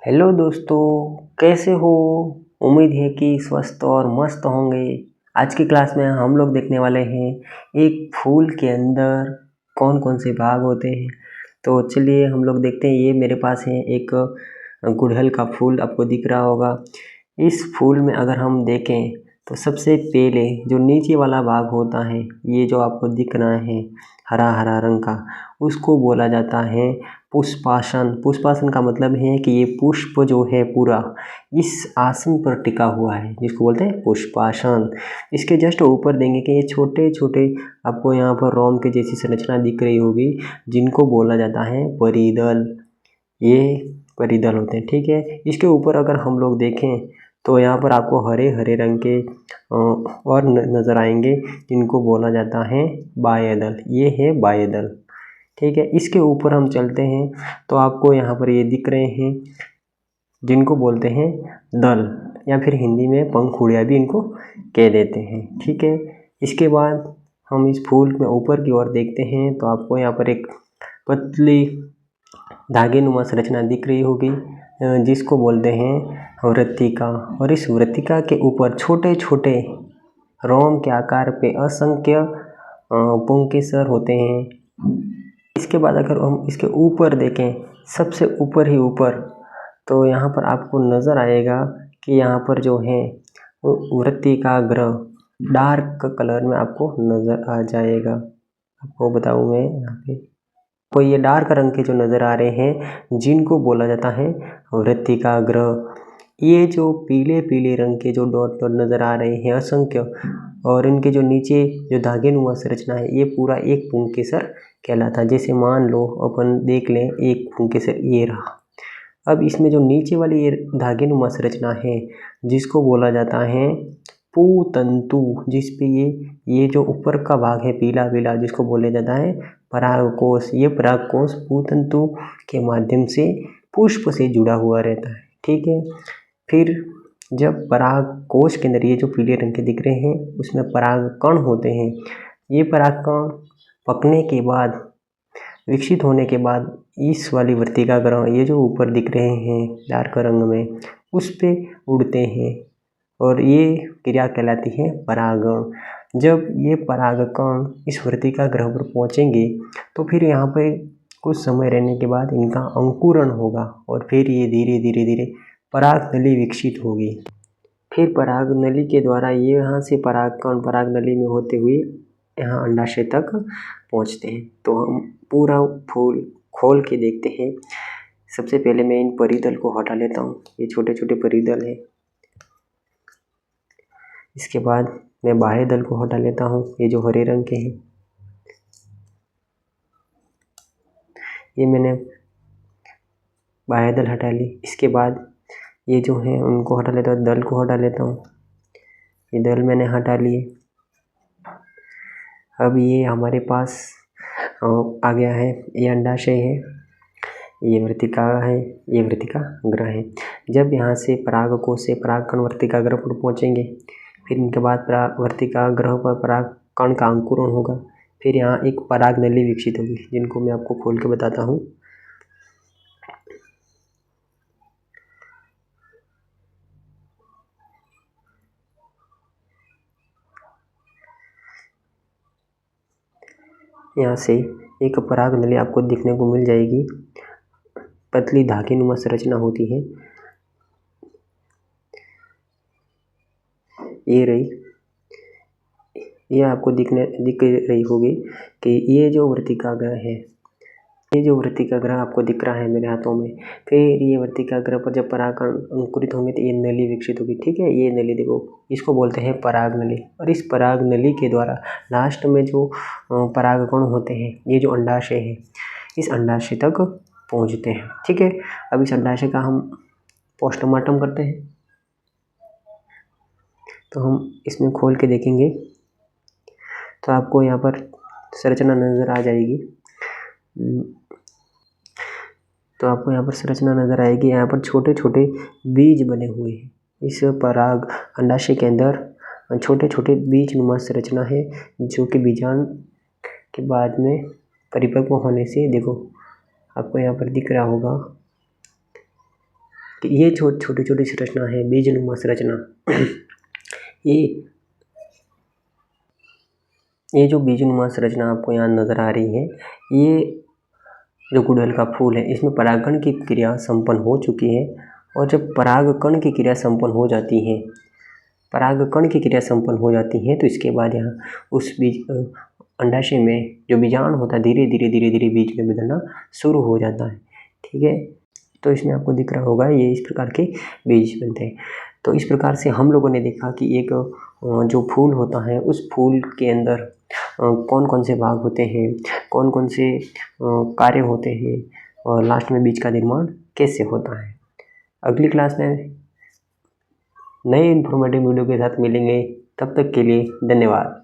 Hello दोस्तों, कैसे हो। उम्मीद है कि स्वस्थ और मस्त होंगे। आज की क्लास में हम लोग देखने वाले हैं एक फूल के अंदर कौन कौन से भाग होते हैं। तो चलिए हम लोग देखते हैं। ये मेरे पास है एक गुड़हल का फूल, आपको दिख रहा होगा। इस फूल में अगर हम देखें तो सबसे पहले जो नीचे वाला भाग होता है, ये जो आपको दिख रहा है हरा हरा रंग का, उसको बोला जाता है पुष्पासन। पुष्पासन का मतलब है कि ये पुष्प जो है पूरा इस आसन पर टिका हुआ है, जिसको बोलते हैं पुष्पासन। इसके जस्ट ऊपर देंगे कि ये छोटे छोटे आपको यहाँ पर रोम के जैसी संरचना दिख रही होगी, जिनको बोला जाता है परिदल। ये परिदल होते हैं, ठीक है। इसके ऊपर अगर हम लोग देखें तो यहाँ पर आपको हरे हरे रंग के और नज़र आएंगे, जिनको बोला जाता है बाह्यदल। ये है बाह्यदल, ठीक है। इसके ऊपर हम चलते हैं तो आपको यहाँ पर ये दिख रहे हैं, जिनको बोलते हैं दल, या फिर हिंदी में पंखुड़िया भी इनको कह देते हैं, ठीक है। इसके बाद हम इस फूल में ऊपर की ओर देखते हैं तो आपको यहाँ पर एक पतली धागे नुमा संरचना दिख रही होगी, जिसको बोलते हैं वृत्तिका। और इस वृत्तिका के ऊपर छोटे छोटे रोम के आकार पे असंख्य पुंकेसर होते हैं। इसके बाद अगर हम इसके ऊपर देखें, सबसे ऊपर ही ऊपर, तो यहाँ पर आपको नज़र आएगा कि यहाँ पर जो है वृत्तिका ग्रह डार्क कलर में आपको नज़र आ जाएगा। आपको बताऊँ मैं यहाँ पे, तो ये डार्क रंग के जो नज़र आ रहे हैं, जिनको बोला जाता है वृत्तिका ग्रह। ये जो पीले पीले रंग के जो डॉट डॉट नज़र आ रहे हैं असंख्य, और इनके जो नीचे जो धागे नुमा संरचना है, ये पूरा एक पुंकेसर कहलाता है। जैसे मान लो अपन देख लें एक पुंकेसर ये रहा। अब इसमें जो नीचे वाली ये धागे नुमा संरचना है, जिसको बोला जाता है पूतंतु, जिस पे ये जो ऊपर का भाग है पीला पीला, जिसको बोला जाता है परागकोश। ये परागकोश पूतंतु के माध्यम से पुष्प से जुड़ा हुआ रहता है, ठीक है। फिर जब परागकोश के अंदर ये जो पीले रंग के दिख रहे हैं, उसमें परागकण होते हैं। ये परागकण पकने के बाद, विकसित होने के बाद, इस वाली वृत्तिका ग्रह, ये जो ऊपर दिख रहे हैं डार्क रंग में, उस पे उड़ते हैं, और ये क्रिया कहलाती है परागण। जब ये परागकण इस वृत्तिका ग्रह पर पहुँचेंगे तो फिर यहाँ पे कुछ समय रहने के बाद इनका अंकुरण होगा, और फिर ये धीरे धीरे धीरे परागनली विकसित होगी। फिर परागनली के द्वारा ये यहाँ से परागकण परागनली में होते हुए यहाँ अंडाशय तक पहुँचते हैं। तो हम पूरा फूल खोल के देखते हैं। सबसे पहले मैं इन परिदल को हटा लेता हूँ, ये छोटे छोटे परिदल है। इसके बाद मैं बाह्य दल को हटा लेता हूँ, ये जो हरे रंग के हैं। ये मैंने बाह्य दल हटा ली। इसके बाद ये जो है उनको हटा लेता हूँ, दल को हटा लेता हूँ। ये दल मैंने हटा लिए। अब ये हमारे पास आ गया है, ये अंडाशय है, ये वृत्तिका है, ये वृत्तिका ग्रह है। जब यहाँ से परागकोश से परागकण वृत्तिका ग्रह पर पहुँचेंगे, फिर इनके बाद वृत्तिका ग्रह पर परागकण का अंकुरण होगा। फिर यहाँ एक परागनली विकसित होगी, जिनको मैं आपको खोल के बताता हूँ। यहाँ से एक परागनली आपको दिखने को मिल जाएगी, पतली धागे नुमा संरचना होती है। ये रही, ये आपको दिख रही होगी कि ये जो वृत्तिका ग्रह है, ये जो वृत्तिका ग्रह आपको दिख रहा है मेरे हाथों में। फिर ये वृत्तिका ग्रह पर जब परागकण अंकुरित होंगे तो ये नली विकसित होगी, ठीक है। ये नली देखो, इसको बोलते हैं पराग नली। और इस पराग नली के द्वारा लास्ट में जो परागकण होते हैं, ये जो अंडाशय है, इस अंडाशय तक पहुँचते हैं, ठीक है। अब इस अंडाशय का हम पोस्टमार्टम करते हैं। तो हम इसमें खोल के देखेंगे तो आपको यहाँ पर संरचना नज़र आ जाएगी। तो आपको यहाँ पर संरचना नज़र आएगी। यहाँ पर छोटे छोटे बीज बने हुए हैं। इस पराग अंडाशय के अंदर छोटे छोटे बीज नुमा संरचना है, जो कि बीजांड के बाद में परिपक्व होने से, देखो आपको यहाँ पर दिख रहा होगा, कि ये छोटी छोटी संरचना है बीजनुमा संरचना। ये जो बीजनुमा संरचना आपको यहाँ नज़र आ रही है, ये जो गुड़हल का फूल है इसमें परागण की क्रिया संपन्न हो चुकी है। और जब परागकण की क्रिया संपन्न हो जाती है, तो इसके बाद यहाँ उस बीज अंडाशय में जो बीजाणु होता है धीरे धीरे बीज में बदलना शुरू हो जाता है। ठीक है, तो इसमें आपको दिख रहा होगा ये इस प्रकार के बीज बनते हैं। तो इस प्रकार से हम लोगों ने देखा कि एक जो फूल होता है उस फूल के अंदर कौन कौन से भाग होते हैं, कौन कौन से कार्य होते हैं और लास्ट में बीज का निर्माण कैसे होता है। अगली क्लास में नए इन्फॉर्मेटिव वीडियो के साथ मिलेंगे, तब तक के लिए धन्यवाद।